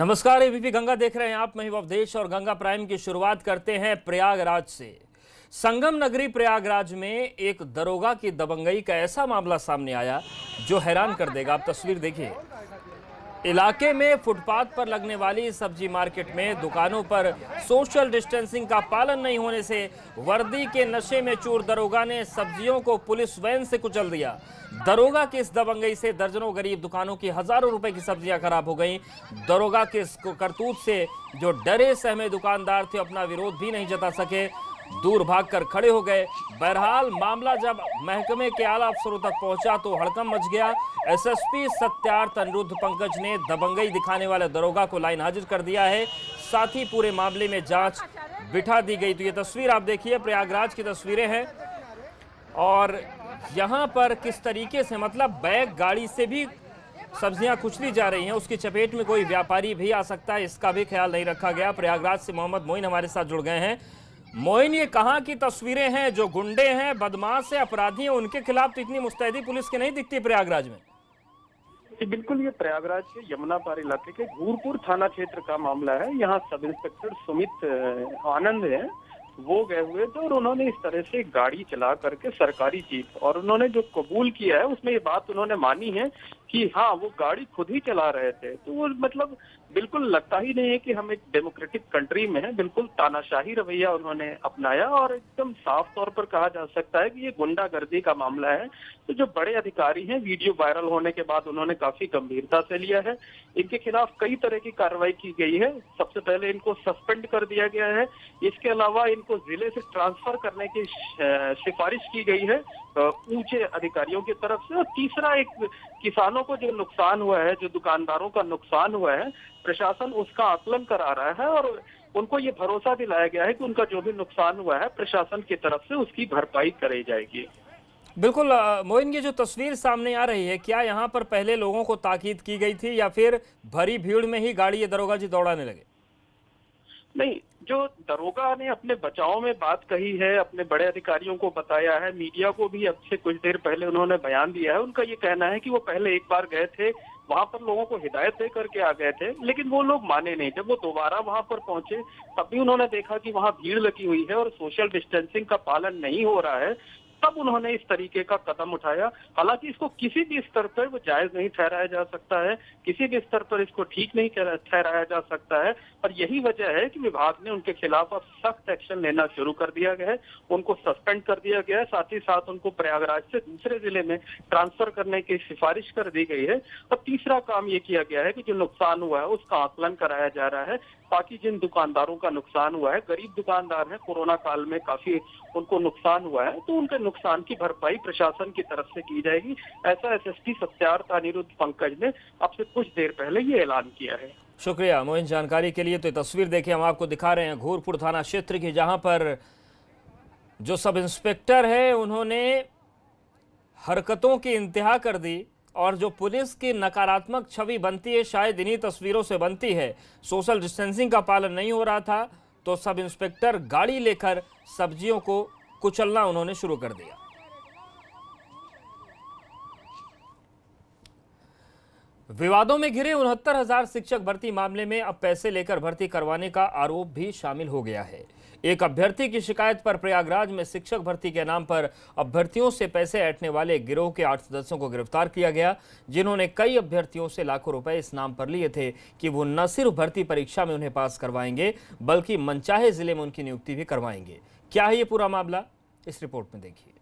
नमस्कार, एबीपी गंगा देख रहे हैं आप। मैं अवधेश और गंगा प्राइम की शुरुआत करते हैं प्रयागराज से। संगम नगरी प्रयागराज में एक दरोगा की दबंगई का ऐसा मामला सामने आया जो हैरान कर देगा। आप तस्वीर देखिए। इलाके में फुटपाथ पर लगने वाली सब्जी मार्केट में दुकानों पर सोशल डिस्टेंसिंग का पालन नहीं होने से वर्दी के नशे में चूर दरोगा ने सब्जियों को पुलिस वैन से कुचल दिया। दरोगा की इस दबंगई से दर्जनों गरीब दुकानों की हजारों रुपए की सब्जियां खराब हो गईं। दरोगा के इस करतूत से जो डरे सहमे दुकानदार थे अपना विरोध भी नहीं जता सके, दूर भागकर खड़े हो गए। बहरहाल मामला जब महकमे के आला अफसरों तक पहुंचा तो हड़कंप मच गया। एसएसपी सत्यार्थ अनिरुद्ध पंकज ने दबंगई दिखाने वाले दरोगा को लाइन हाजिर कर दिया है। साथ ही पूरे मामले में जांच बिठा दी गई। तो ये तस्वीर आप देखिए, प्रयागराज की तस्वीरें हैं और यहां पर किस तरीके से मतलब बैग गाड़ी से भी सब्जियां कुचली जा रही हैं। उसकी चपेट में कोई व्यापारी भी आ सकता है, इसका भी ख्याल नहीं रखा गया। प्रयागराज से मोहम्मद मोइन हमारे साथ जुड़ गए हैं। मोइन, ये कहां की तस्वीरें हैं? जो गुंडे हैं, बदमाश हैं, अपराधी हैं, उनके खिलाफ तो इतनी मुस्तैदी पुलिस की नहीं दिखती प्रयागराज में। बिल्कुल, ये प्रयागराज के यमुना पार इलाके के घूरपुर थाना क्षेत्र का मामला है। यहाँ सब इंस्पेक्टर सुमित आनंद हैं, वो गए हुए थे और उन्होंने इस तरह से गाड़ी चला करके सरकारी जीप, और उन्होंने जो कबूल किया है उसमें ये बात उन्होंने मानी है कि हाँ, वो गाड़ी खुद ही चला रहे थे। तो वो मतलब बिल्कुल लगता ही नहीं है कि हम एक डेमोक्रेटिक कंट्री में हैं। बिल्कुल तानाशाही रवैया उन्होंने अपनाया और एकदम साफ तौर पर कहा जा सकता है कि ये गुंडागर्दी का मामला है। तो जो बड़े अधिकारी हैं, वीडियो वायरल होने के बाद उन्होंने काफी गंभीरता से लिया है। इनके खिलाफ कई तरह की कार्रवाई की गई है। सबसे पहले इनको सस्पेंड कर दिया गया है। इसके अलावा इनको जिले से ट्रांसफर करने की सिफारिश की गई है ऊंचे अधिकारियों की तरफ से। और तीसरा, एक किसानों को जो नुकसान हुआ है, जो दुकानदारों का नुकसान हुआ है, प्रशासन उसका आकलन करा रहा है और उनको ये भरोसा दिलाया गया है कि उनका जो भी नुकसान हुआ है प्रशासन की तरफ से उसकी भरपाई कराई जाएगी। बिल्कुल मोइन, ये जो तस्वीर सामने आ रही है, क्या यहाँ पर पहले लोगों को ताकीद की गई थी या फिर भरी भीड़ में ही गाड़ी ये दरोगा जी दौड़ाने लगे? नहीं, जो दरोगा ने अपने बचाव में बात कही है, अपने बड़े अधिकारियों को बताया है, मीडिया को भी अब से कुछ देर पहले उन्होंने बयान दिया है। उनका ये कहना है कि वो पहले एक बार गए थे, वहां पर लोगों को हिदायत दे करके आ गए थे, लेकिन वो लोग माने नहीं। जब वो दोबारा वहां पर पहुंचे तब भी उन्होंने देखा कि वहां भीड़ लगी हुई है और सोशल डिस्टेंसिंग का पालन नहीं हो रहा है, तब उन्होंने इस तरीके का कदम उठाया। हालांकि इसको किसी भी स्तर पर वो जायज नहीं ठहराया जा सकता है, किसी भी स्तर पर इसको ठीक नहीं ठहराया जा सकता है। और यही वजह है कि विभाग ने उनके खिलाफ अब सख्त एक्शन लेना शुरू कर दिया गया है। उनको सस्पेंड कर दिया गया है, साथ ही साथ उनको प्रयागराज से दूसरे जिले में ट्रांसफर करने की सिफारिश कर दी गई है। और तीसरा काम ये किया गया है कि जो नुकसान हुआ है उसका आकलन कराया जा रहा है, ताकि जिन दुकानदारों का नुकसान हुआ है, गरीब दुकानदार हैं, कोरोना काल में काफी उनको नुकसान हुआ है, तो उनके नुकसान की भरपाई प्रशासन की तरफ से की जाएगी। ऐसा एसएसपी सत्यार्थ अनिरुद्ध पंकज ने अब से कुछ देर पहले ये ऐलान किया है। शुक्रिया मोइन जानकारी के लिए। तो तस्वीर देखिए, हम आपको दिखा रहे हैं घूरपुर थाना क्षेत्र की, जहां पर जो सब इंस्पेक्टर है उन्होंने हरकतों की इंतहा कर दी और जो पुलिस की नकारात्मक छवि बनती है शायद इन्हीं तस्वीरों से बनती है। सोशल डिस्टेंसिंग का पालन नहीं हो रहा था तो सब इंस्पेक्टर गाड़ी लेकर सब्जियों को कुचलना उन्होंने शुरू कर दिया। विवादों में घिरे 69,000 शिक्षक भर्ती मामले में अब पैसे लेकर भर्ती करवाने का आरोप भी शामिल हो गया है। एक अभ्यर्थी की शिकायत पर प्रयागराज में शिक्षक भर्ती के नाम पर अभ्यर्थियों से पैसे ऐंठने वाले गिरोह के 8 सदस्यों को गिरफ्तार किया गया, जिन्होंने कई अभ्यर्थियों से लाखों रुपए इस नाम पर लिए थे कि वो न सिर्फ भर्ती परीक्षा में उन्हें पास करवाएंगे बल्कि मनचाहे जिले में उनकी नियुक्ति भी करवाएंगे। क्या है ये पूरा मामला, इस रिपोर्ट में देखिए।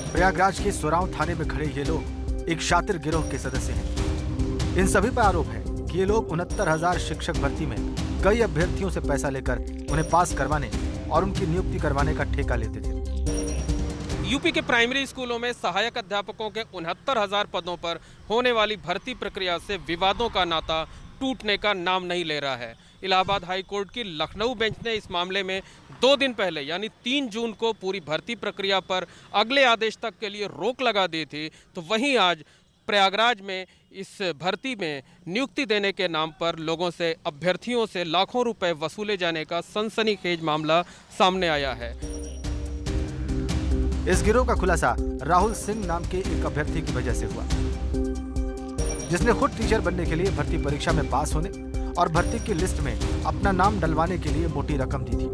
प्रयागराज के सोराव थाने में खड़े ये लोग एक शातिर गिरोह के सदस्य हैं। इन सभी पर आरोप है कि ये लोग 69,000 शिक्षक भर्ती में कई अभ्यर्थियों से पैसा लेकर उन्हें पास करवाने और उनकी नियुक्ति करवाने का ठेका लेते थे। यूपी के प्राइमरी स्कूलों में सहायक अध्यापकों के 69,000 पदों पर होने वाली भर्ती प्रक्रिया से विवादों का नाता टूटने का नाम नहीं ले रहा है। इलाहाबाद हाई कोर्ट की लखनऊ बेंच ने इस मामले में 2 दिन पहले यानी 3 जून को पूरी भर्ती प्रक्रिया पर अगले आदेश तक के लिए रोक लगा दी थी। तो वहीं आज प्रयागराज में इस भर्ती में नियुक्ति देने के नाम पर लोगों से, अभ्यर्थियों से लाखों रुपए वसूले जाने का सनसनीखेज मामला सामने आया है। इस गिरोह का खुलासा राहुल सिंह नाम के एक अभ्यर्थी की वजह से हुआ, जिसने खुद टीचर बनने के लिए भर्ती परीक्षा में पास होने और भर्ती की लिस्ट में अपना नाम डलवाने के लिए मोटी रकम दी थी।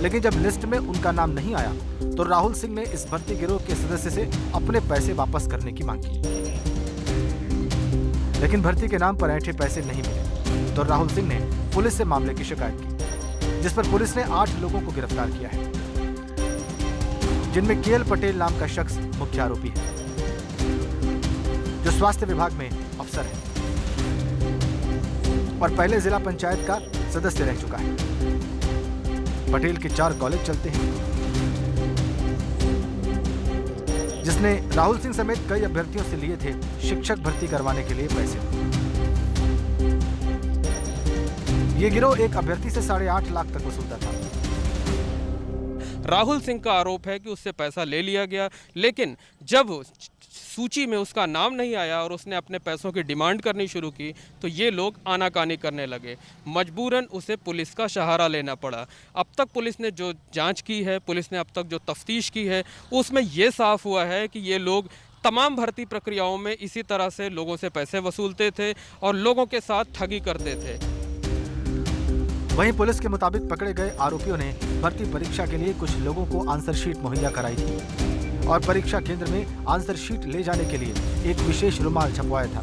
लेकिन जब लिस्ट में उनका नाम नहीं आया तो राहुल सिंह ने इस भर्ती गिरोह के सदस्य से अपने पैसे वापस करने की मांग की। लेकिन भर्ती के नाम पर ऐंठे पैसे नहीं मिले तो राहुल सिंह ने पुलिस से मामले की शिकायत की, जिस पर पुलिस ने 8 लोगों को गिरफ्तार किया है, जिनमें केएल पटेल नाम का शख्स मुख्य आरोपी है, जो स्वास्थ्य विभाग में अफसर है और पहले जिला पंचायत का सदस्य रह चुका है। पटेल के 4 कॉलेज चलते हैं, जिसने राहुल सिंह समेत कई अभ्यर्थियों से लिए थे शिक्षक भर्ती करवाने के लिए पैसे। ये गिरोह एक अभ्यर्थी से 8.5 लाख तक वसूलता था। राहुल सिंह का आरोप है कि उससे पैसा ले लिया गया, लेकिन जब सूची में उसका नाम नहीं आया और उसने अपने पैसों की डिमांड करनी शुरू की तो ये लोग आनाकानी करने लगे। मजबूरन उसे पुलिस का सहारा लेना पड़ा। अब तक पुलिस ने जो जांच की है, पुलिस ने अब तक जो तफ्तीश की है, उसमें ये साफ हुआ है कि ये लोग तमाम भर्ती प्रक्रियाओं में इसी तरह से लोगों से पैसे वसूलते थे और लोगों के साथ ठगी करते थे। वहीं पुलिस के मुताबिक पकड़े गए आरोपियों ने भर्ती परीक्षा के लिए कुछ लोगों को आंसर शीट मुहैया कराई थी और परीक्षा केंद्र में आंसर शीट ले जाने के लिए एक विशेष रुमाल छपवाया था,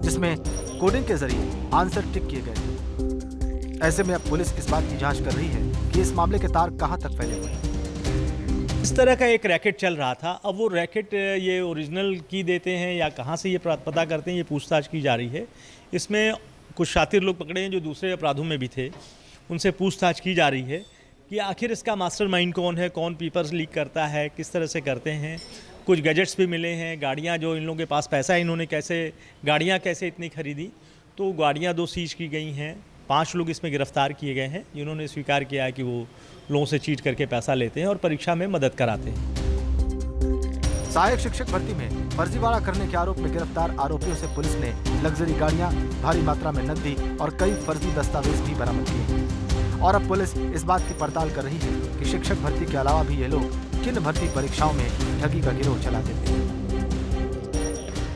जिसमें कोडिंग के जरिए आंसर टिक किए गए थे। ऐसे में अब पुलिस इस बात की जांच कर रही है कि इस मामले के तार कहां तक फैले हुए हैं। इस तरह का एक रैकेट चल रहा था। अब वो रैकेट ये ओरिजिनल की देते हैं या कहाँ से ये पता करते हैं, ये पूछताछ की जा रही है। इसमें कुछ शातिर लोग पकड़े हैं जो दूसरे अपराधों में भी थे, उनसे पूछताछ की जा रही है कि आखिर इसका मास्टरमाइंड कौन है, कौन पेपर्स लीक करता है, किस तरह से करते हैं। कुछ गैजेट्स भी मिले हैं, गाड़ियाँ जो इन लोगों के पास पैसा है, इन्होंने गाड़ियाँ कैसे इतनी खरीदी, तो गाड़ियाँ 2 सीज की गई हैं। 5 लोग इसमें गिरफ्तार किए गए हैं, जिन्होंने स्वीकार किया है कि वो लोगों से चीट करके पैसा लेते हैं और परीक्षा में मदद कराते हैं। सहायक शिक्षक भर्ती में फर्जीवाड़ा करने के आरोप में गिरफ्तार आरोपियों से पुलिस ने लग्जरी गाड़ियां, भारी मात्रा में नकदी और कई फर्जी दस्तावेज भी बरामद किए। और अब पुलिस इस बात की पड़ताल कर रही है कि शिक्षक भर्ती के अलावा भी ये लोग किन भर्ती परीक्षाओं में ठगी का गिरोह चलाते थे।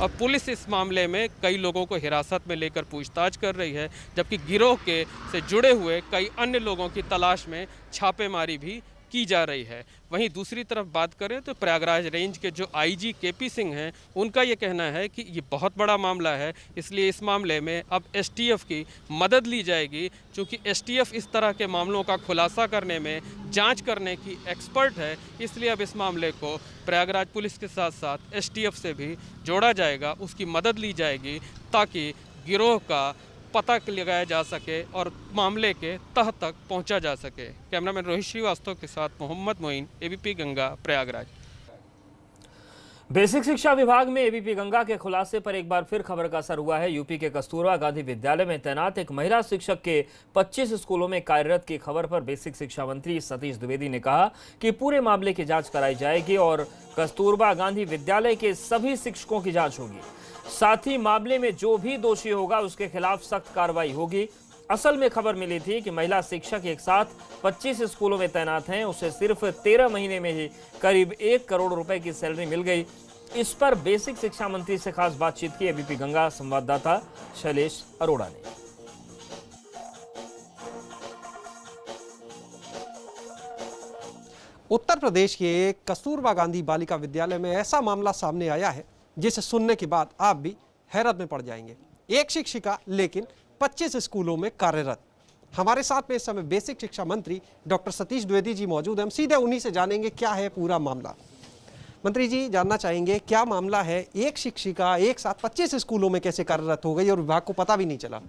अब पुलिस इस मामले में कई लोगों को हिरासत में लेकर पूछताछ कर रही है, जबकि गिरोह के से जुड़े हुए कई अन्य लोगों की तलाश में छापेमारी भी की जा रही है। वहीं दूसरी तरफ बात करें तो प्रयागराज रेंज के जो आईजी केपी सिंह हैं, उनका ये कहना है कि ये बहुत बड़ा मामला है, इसलिए इस मामले में अब एसटीएफ की मदद ली जाएगी, क्योंकि एसटीएफ इस तरह के मामलों का खुलासा करने में, जांच करने की एक्सपर्ट है। इसलिए अब इस मामले को प्रयागराज पुलिस के साथ साथ एसटीएफ से भी जोड़ा जाएगा, उसकी मदद ली जाएगी ताकि गिरोह का पता लगाया जा सके और मामले के तह तक पहुंचा जा सके। कैमरामैन रोहित श्रीवास्तव के साथ मोहम्मद मोइन, एबीपी गंगा, प्रयागराज। बेसिक शिक्षा विभाग में एबीपी गंगा के खुलासे पर एक बार फिर खबर का असर हुआ है। यूपी के कस्तूरबा गांधी विद्यालय में तैनात एक महिला शिक्षक के 25 स्कूलों में कार्यरत की खबर पर बेसिक शिक्षा मंत्री सतीश द्विवेदी ने कहा कि पूरे मामले की जांच कराई जाएगी और कस्तूरबा गांधी विद्यालय के सभी शिक्षकों की जांच होगी। साथ ही मामले में जो भी दोषी होगा उसके खिलाफ सख्त कार्रवाई होगी। असल में खबर मिली थी कि महिला शिक्षक एक साथ 25 स्कूलों में तैनात हैं, उसे सिर्फ 13 महीने में ही करीब 1 करोड़ रुपए की सैलरी मिल गई। इस पर बेसिक शिक्षा मंत्री से खास बातचीत की एबीपी गंगा संवाददाता शैलेश अरोड़ा ने। उत्तर प्रदेश के कस्तूरबा गांधी बालिका विद्यालय में ऐसा मामला सामने आया है जिसे सुनने के बाद आप भी हैरत में पड़ जाएंगे। एक शिक्षिका लेकिन 25 स्कूलों में कार्यरत। हमारे साथ में इस समय बेसिक शिक्षा मंत्री डॉक्टर सतीश द्विवेदी जी मौजूद हैं। हम सीधे उन्हीं से जानेंगे क्या है पूरा मामला। मंत्री जी, जानना चाहेंगे क्या मामला है, एक शिक्षिका एक साथ 25 स्कूलों में कैसे कार्यरत हो गई और विभाग को पता भी नहीं चला?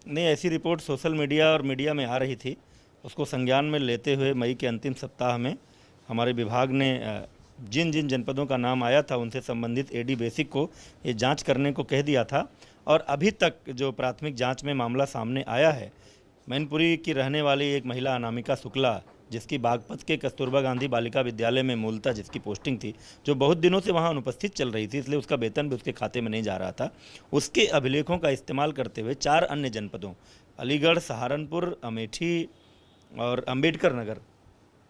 नहीं, ऐसी रिपोर्ट सोशल मीडिया और मीडिया में आ रही थी। उसको संज्ञान में लेते हुए मई के अंतिम सप्ताह में हमारे विभाग ने जिन जिन जनपदों का नाम आया था उनसे संबंधित एडी बेसिक को ये जांच करने को कह दिया था। और अभी तक जो प्राथमिक जांच में मामला सामने आया है, मैनपुरी की रहने वाली एक महिला अनामिका शुक्ला जिसकी बागपत के कस्तूरबा गांधी बालिका विद्यालय में मूलतः जिसकी पोस्टिंग थी, जो बहुत दिनों से वहां अनुपस्थित चल रही थी, इसलिए उसका वेतन भी उसके खाते में नहीं जा रहा था, उसके अभिलेखों का इस्तेमाल करते हुए 4 अन्य जनपदों अलीगढ़, सहारनपुर, अमेठी और अंबेडकर नगर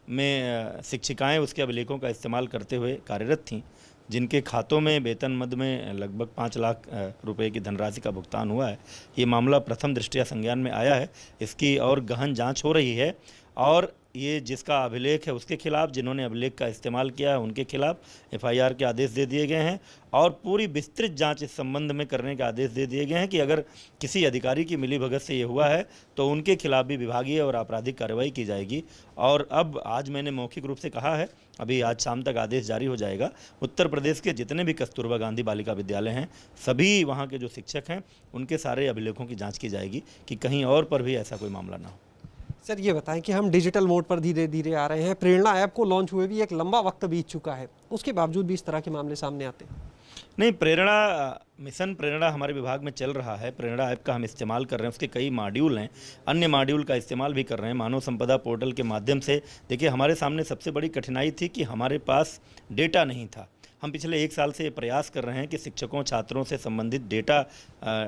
में शिक्षिकाएं उसके अभिलेखों का इस्तेमाल करते हुए कार्यरत थीं, जिनके खातों में वेतन मद में लगभग 5 लाख रुपए की धनराशि का भुगतान हुआ है। ये मामला प्रथम दृष्टया संज्ञान में आया है। इसकी और गहन जांच हो रही है और ये जिसका अभिलेख है उसके खिलाफ, जिन्होंने अभिलेख का इस्तेमाल किया है उनके खिलाफ एफआईआर के आदेश दे दिए गए हैं और पूरी विस्तृत जांच इस संबंध में करने के आदेश दे दिए गए हैं कि अगर किसी अधिकारी की मिलीभगत से ये हुआ है तो उनके खिलाफ भी विभागीय और आपराधिक कार्रवाई की जाएगी। और अब आज मैंने मौखिक रूप से कहा है, अभी आज शाम तक आदेश जारी हो जाएगा। उत्तर प्रदेश के जितने भी कस्तूरबा गांधी बालिका विद्यालय हैं, सभी वहाँ के जो शिक्षक हैं, उनके सारे अभिलेखों की जाँच की जाएगी कि कहीं और पर भी ऐसा कोई मामला ना हो। सर ये बताएं कि हम डिजिटल मोड पर धीरे धीरे आ रहे हैं, प्रेरणा ऐप को लॉन्च हुए भी एक लंबा वक्त बीत चुका है, उसके बावजूद भी इस तरह के मामले सामने आते हैं। नहीं, प्रेरणा मिशन प्रेरणा हमारे विभाग में चल रहा है। प्रेरणा ऐप का हम इस्तेमाल कर रहे हैं, उसके कई मॉड्यूल हैं, अन्य मॉड्यूल का इस्तेमाल भी कर रहे हैं मानव संपदा पोर्टल के माध्यम से। देखिए, हमारे सामने सबसे बड़ी कठिनाई थी कि हमारे पास डेटा नहीं था। हम पिछले 1 साल से ये प्रयास कर रहे हैं कि शिक्षकों छात्रों से संबंधित डेटा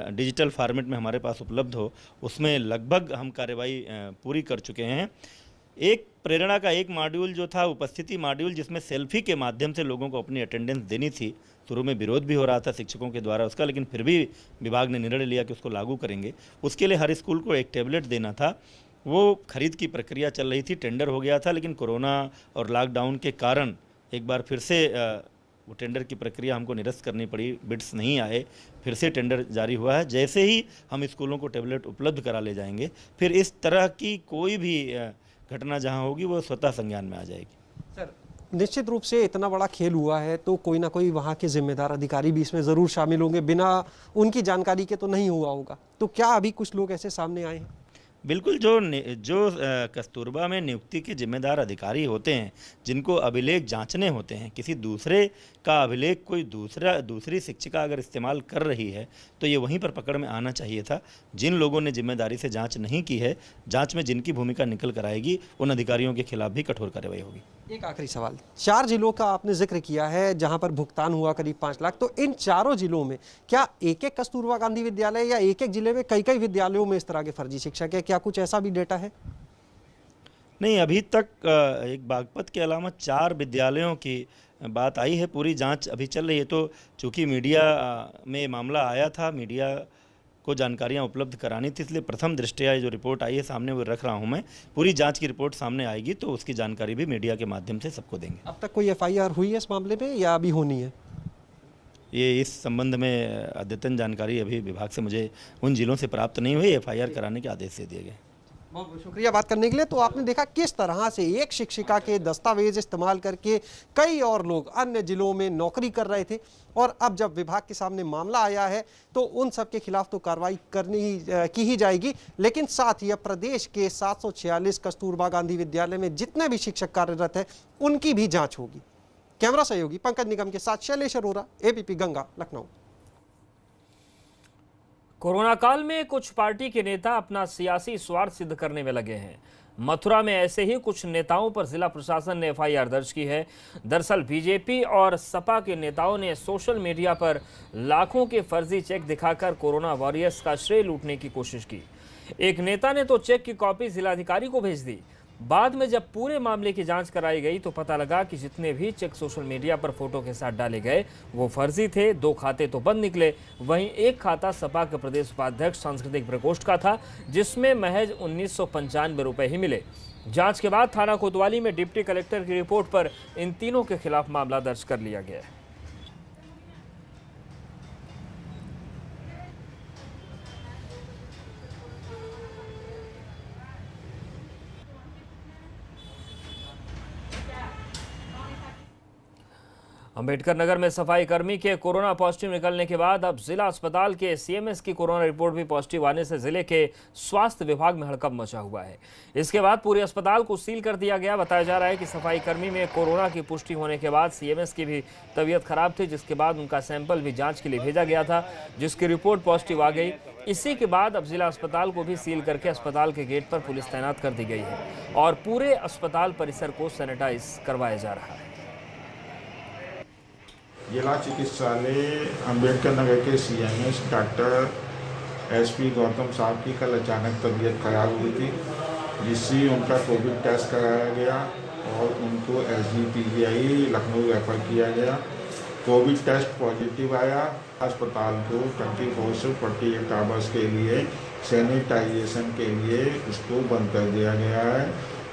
डिजिटल फॉर्मेट में हमारे पास उपलब्ध हो। उसमें लगभग हम कार्रवाई पूरी कर चुके हैं। एक प्रेरणा का एक मॉड्यूल जो था उपस्थिति मॉड्यूल, जिसमें सेल्फी के माध्यम से लोगों को अपनी अटेंडेंस देनी थी। शुरू में विरोध भी हो रहा था शिक्षकों के द्वारा उसका, लेकिन फिर भी विभाग ने निर्णय लिया कि उसको लागू करेंगे। उसके लिए हर स्कूल को एक टैबलेट देना था। वो खरीद की प्रक्रिया चल रही थी, टेंडर हो गया था, लेकिन कोरोना और लॉकडाउन के कारण एक बार फिर से वो टेंडर की प्रक्रिया हमको निरस्त करनी पड़ी, बिड्स नहीं आए, फिर से टेंडर जारी हुआ है। जैसे ही हम स्कूलों को टैबलेट उपलब्ध करा ले जाएंगे, फिर इस तरह की कोई भी घटना जहां होगी वो स्वतः संज्ञान में आ जाएगी। सर निश्चित रूप से इतना बड़ा खेल हुआ है तो कोई ना कोई वहाँ के जिम्मेदार अधिकारी भी इसमें ज़रूर शामिल होंगे, बिना उनकी जानकारी के तो नहीं हुआ होगा। तो क्या अभी कुछ लोग ऐसे सामने आए हैं? बिल्कुल, जो कस्तूरबा में नियुक्ति के जिम्मेदार अधिकारी होते हैं, जिनको अभिलेख जांचने होते हैं, किसी दूसरे का अभिलेख कोई दूसरी शिक्षिका अगर इस्तेमाल कर रही है तो ये वहीं पर पकड़ में आना चाहिए था। जिन लोगों ने जिम्मेदारी से जांच नहीं की है, जांच में जिनकी भूमिका निकल कर आएगी, उन अधिकारियों के खिलाफ भी कठोर कार्रवाई होगी। एक आखिरी सवाल, 4 जिलों का आपने जिक्र किया है जहां पर भुगतान हुआ करीब 5 लाख, तो इन चारों जिलों में क्या एक एक कस्तूरबा गांधी विद्यालय या एक एक जिले में कई विद्यालयों में इस तरह के फर्जी शिक्षक है? क्या कुछ ऐसा भी डेटा है? नहीं, अभी तक एक बागपत के अलावा 4 विद्यालयों की बात आई है। पूरी जांच अभी चल रही है। तो चूंकि मीडिया में मामला आया था, मीडिया को जानकारियां उपलब्ध करानी थी, इसलिए प्रथम दृष्टया जो रिपोर्ट आई है सामने वो रख रहा हूं मैं। पूरी जांच की रिपोर्ट सामने आएगी तो उसकी जानकारी भी मीडिया के माध्यम से सबको देंगे। अब तक कोई एफआईआर हुई है इस मामले में या अभी होनी है? ये इस संबंध में अद्यतन जानकारी अभी विभाग से मुझे उन जिलों से प्राप्त नहीं हुई। एफआईआर कराने के आदेश दे दिए गए। बहुत बहुत शुक्रिया बात करने के लिए। तो आपने देखा किस तरह से एक शिक्षिका के दस्तावेज इस्तेमाल करके कई और लोग अन्य जिलों में नौकरी कर रहे थे, और अब जब विभाग के सामने मामला आया है तो उन सब के खिलाफ तो कार्रवाई की ही जाएगी, लेकिन साथ ही अब प्रदेश के 746 कस्तूरबा गांधी विद्यालय में जितने भी शिक्षक कार्यरत हैं उनकी भी जाँच होगी। कैमरा सहयोगी पंकज निगम के साथ शैलेश अरोरा, एबीपी गंगा, लखनऊ। कोरोना काल में कुछ पार्टी के नेता अपना सियासी स्वार्थ सिद्ध करने में लगे हैं। मथुरा में ऐसे ही कुछ नेताओं पर जिला प्रशासन ने एफआईआर दर्ज की है। दरअसल बीजेपी और सपा के नेताओं ने सोशल मीडिया पर लाखों के फर्जी चेक दिखाकर कोरोना वॉरियर्स का श्रेय लूटने की कोशिश की। एक नेता ने तो चेक की कॉपी जिलाधिकारी को भेज दी। बाद में जब पूरे मामले की जांच कराई गई तो पता लगा कि जितने भी चेक सोशल मीडिया पर फोटो के साथ डाले गए वो फर्जी थे। 2 खाते तो बंद निकले, वहीं एक खाता सपा के प्रदेश उपाध्यक्ष सांस्कृतिक प्रकोष्ठ का था, जिसमें महज 1995 रुपए ही मिले। जांच के बाद थाना कोतवाली में डिप्टी कलेक्टर की रिपोर्ट पर इन तीनों के खिलाफ मामला दर्ज कर लिया गया है। अंबेडकर नगर में सफाई कर्मी के कोरोना पॉजिटिव निकलने के बाद अब जिला अस्पताल के सीएमएस की कोरोना रिपोर्ट भी पॉजिटिव आने से जिले के स्वास्थ्य विभाग में हड़कंप मचा हुआ है। इसके बाद पूरे अस्पताल को सील कर दिया गया। बताया जा रहा है कि सफाई कर्मी में कोरोना की पुष्टि होने के बाद सीएमएस की भी तबीयत खराब थी, जिसके बाद उनका सैंपल भी जाँच के लिए भेजा गया था, जिसकी रिपोर्ट पॉजिटिव आ गई। इसी के बाद अब जिला अस्पताल को भी सील करके अस्पताल के गेट पर पुलिस तैनात कर दी गई है और पूरे अस्पताल परिसर को सैनिटाइज करवाया जा रहा है। जिला चिकित्सालय अंबेडकर नगर के सीएमएस डॉक्टर एसपी गौतम साहब की कल अचानक तबीयत खराब हुई थी, जिससे उनका कोविड टेस्ट कराया गया और उनको एसजीपीजीआई लखनऊ रेफर किया गया। कोविड टेस्ट पॉजिटिव आया। अस्पताल को 24/48 आवर्स के लिए सैनिटाइजेशन के लिए उसको बंद कर दिया गया है।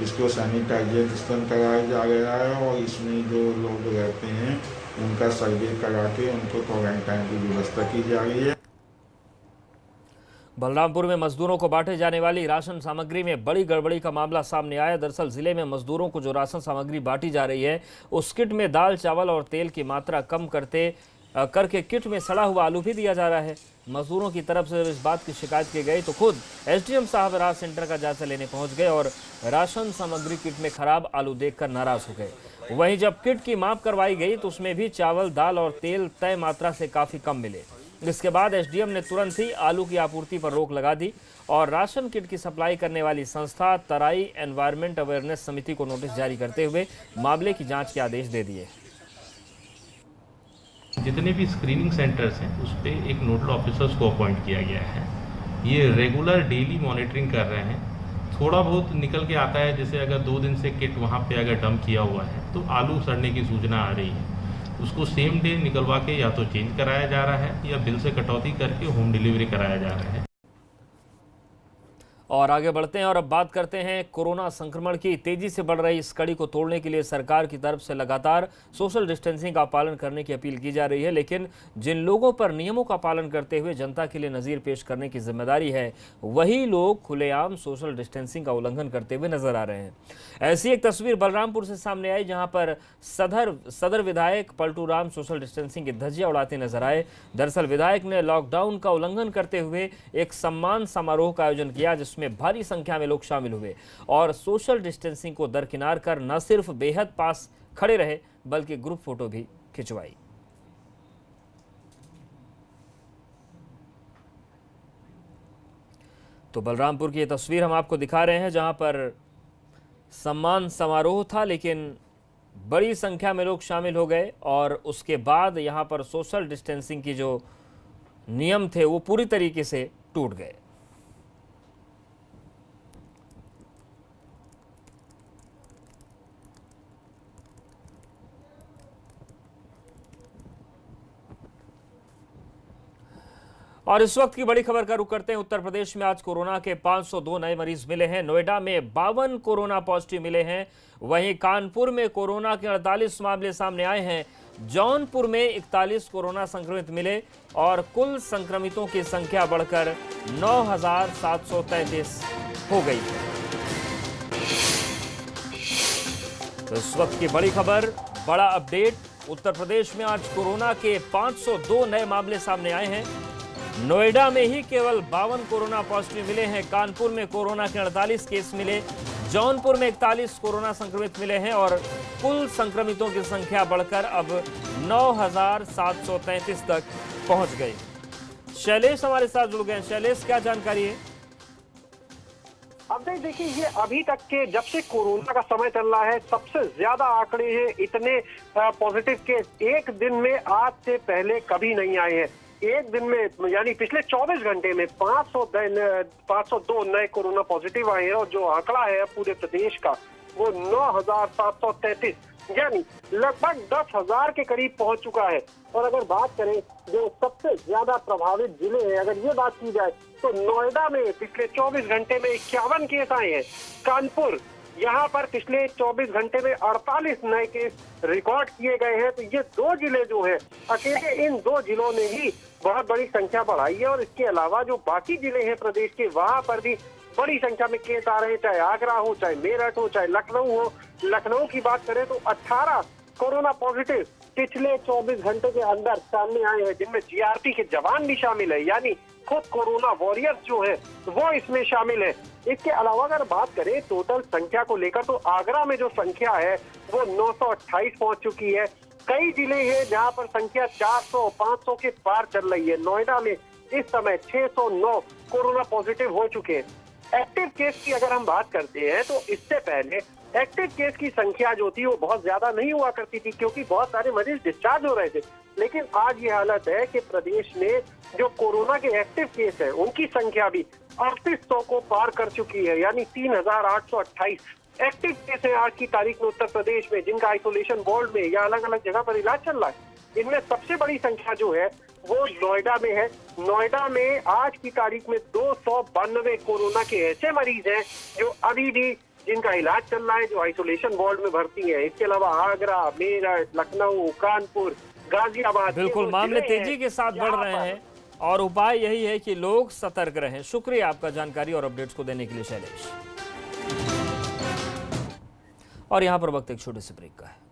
इसको सैनिटाइजेशन कराया जा गया है और इसमें जो लोग रहते हैं उनका सर्वे करा के उनको क्वारंटाइन की व्यवस्था की जा रही है। बलरामपुर में मजदूरों को बांटे जाने वाली राशन सामग्री में बड़ी गड़बड़ी का मामला सामने आया। दरअसल जिले में मजदूरों को जो राशन सामग्री बांटी जा रही है उस किट में दाल, चावल और तेल की मात्रा कम करके किट में सड़ा हुआ आलू भी दिया जा रहा है। मजदूरों की तरफ से इस बात की शिकायत की गई तो खुद एसडीएम साहब राशन सेंटर का जायजा लेने पहुंच गए और राशन सामग्री किट में खराब आलू देखकर नाराज हो गए। वहीं जब किट की माप करवाई गई तो उसमें भी चावल, दाल और तेल तय मात्रा से काफ़ी कम मिले। इसके बाद एसडीएम ने तुरंत ही आलू की आपूर्ति पर रोक लगा दी और राशन किट की सप्लाई करने वाली संस्था तराई एनवायरमेंट अवेयरनेस समिति को नोटिस जारी करते हुए मामले की जांच के आदेश दे दिए। जितने भी स्क्रीनिंग सेंटर्स हैं उस पर एक नोडल ऑफिसर्स को अपॉइंट किया गया है। ये रेगुलर डेली मॉनिटरिंग कर रहे हैं। थोड़ा बहुत निकल के आता है, जैसे अगर 2 दिन से किट वहाँ पे अगर डंप किया हुआ है तो आलू सड़ने की सूचना आ रही है, उसको सेम डे निकलवा के या तो चेंज कराया जा रहा है या बिल से कटौती करके होम डिलीवरी कराया जा रहा है। और आगे बढ़ते हैं और अब बात करते हैं कोरोना संक्रमण की तेजी से बढ़ रही इस कड़ी को तोड़ने के लिए सरकार की तरफ से लगातार सोशल डिस्टेंसिंग का पालन करने की अपील की जा रही है, लेकिन जिन लोगों पर नियमों का पालन करते हुए जनता के लिए नज़ीर पेश करने की जिम्मेदारी है वही लोग खुलेआम सोशल डिस्टेंसिंग का उल्लंघन करते हुए नजर आ रहे हैं। ऐसी एक तस्वीर बलरामपुर से सामने आई जहां पर सदर विधायक पलटू राम सोशल डिस्टेंसिंग की धज्जियां उड़ाते नजर आए। दरअसल विधायक ने लॉकडाउन का उल्लंघन करते हुए एक सम्मान समारोह का आयोजन किया जिसमें भारी संख्या में लोग शामिल हुए और सोशल डिस्टेंसिंग को दरकिनार कर न सिर्फ बेहद पास खड़े रहे बल्कि ग्रुप फोटो भी खिंचवाई। तो बलरामपुर की ये तस्वीर हम आपको दिखा रहे हैं जहां पर सम्मान समारोह था, लेकिन बड़ी संख्या में लोग शामिल हो गए और उसके बाद यहां पर सोशल डिस्टेंसिंग की जो नियम थे वो पूरी तरीके से टूट गए। और इस वक्त की बड़ी खबर का रुख करते हैं। उत्तर प्रदेश में आज कोरोना के 502 नए मरीज मिले हैं। नोएडा में 52 कोरोना पॉजिटिव मिले हैं। वहीं कानपुर में कोरोना के 48 मामले सामने आए हैं। जौनपुर में 41 कोरोना संक्रमित मिले और कुल संक्रमितों की संख्या बढ़कर 9,733 हो गई है। तो इस वक्त की बड़ी खबर, बड़ा अपडेट। उत्तर प्रदेश में आज कोरोना के 502 नए मामले सामने आए हैं। नोएडा में ही केवल 52 कोरोना पॉजिटिव मिले हैं। कानपुर में कोरोना के 48 केस मिले। जौनपुर में 41 कोरोना संक्रमित मिले हैं और कुल संक्रमितों की संख्या बढ़कर अब 9,733 तक पहुंच गई। शैलेश हमारे साथ जुड़ गए। शैलेश, क्या जानकारी है? अब देखिए, ये अभी तक के जब से कोरोना का समय चल रहा है सबसे ज्यादा आंकड़े हैं। इतने पॉजिटिव केस एक दिन में आज से पहले कभी नहीं आए हैं। एक दिन में यानी पिछले 24 घंटे में 502 नए कोरोना पॉजिटिव आए हैं और जो आंकड़ा है पूरे प्रदेश का वो 9,733 यानी लगभग 10,000 के करीब पहुंच चुका है। और अगर बात करें जो सबसे ज्यादा प्रभावित जिले हैं, अगर ये बात की जाए तो नोएडा में पिछले 24 घंटे में 51 केस आए हैं। कानपुर, यहाँ पर पिछले 24 घंटे में 48 नए केस रिकॉर्ड किए गए हैं। तो ये 2 जिले जो हैं, अकेले इन 2 जिलों ने ही बहुत बड़ी संख्या बढ़ाई है। और इसके अलावा जो बाकी जिले हैं प्रदेश के, वहां पर भी बड़ी संख्या में केस आ रहे हैं, चाहे आगरा हो, चाहे मेरठ हो, चाहे लखनऊ हो। लखनऊ की बात करें तो 18 कोरोना पॉजिटिव पिछले 24 घंटों के अंदर सामने आए हैं, जिनमें जीआरपी के जवान भी शामिल है, यानी खुद कोरोना वॉरियर्स जो है वो इसमें शामिल है। इसके अलावा अगर बात करें टोटल संख्या को लेकर, तो आगरा में जो संख्या है वो 928 पहुंच चुकी है। कई जिले हैं जहां पर संख्या 400, 500 के पार चल रही है। नोएडा में इस समय 609 कोरोना पॉजिटिव हो चुके हैं। एक्टिव केस की अगर हम बात करते हैं तो इससे पहले एक्टिव केस की संख्या जो थी वो बहुत ज्यादा नहीं हुआ करती थी, क्योंकि बहुत सारे मरीज डिस्चार्ज हो रहे थे। लेकिन आज ये हालत है कि प्रदेश में जो कोरोना के एक्टिव केस है उनकी संख्या भी 3800 को पार कर चुकी है, यानी 3828 एक्टिव केस है आज की तारीख में उत्तर प्रदेश में, जिनका आइसोलेशन वार्ड में या अलग अलग जगह पर इलाज चल रहा है। इनमें सबसे बड़ी संख्या जो है वो नोएडा में है। नोएडा में आज की तारीख में 292 कोरोना के ऐसे मरीज हैं जो अभी भी जिनका इलाज चल रहा है, जो आइसोलेशन वार्ड में भर्ती है। इसके अलावा आगरा, मेरठ, लखनऊ, कानपुर, गाजियाबाद, बिल्कुल मामले तेजी के साथ बढ़ रहे हैं और उपाय यही है कि लोग सतर्क रहें। शुक्रिया आपका जानकारी और अपडेट्स को देने के लिए शैलेश। और यहां पर वक्त एक छोटे से ब्रेक का है।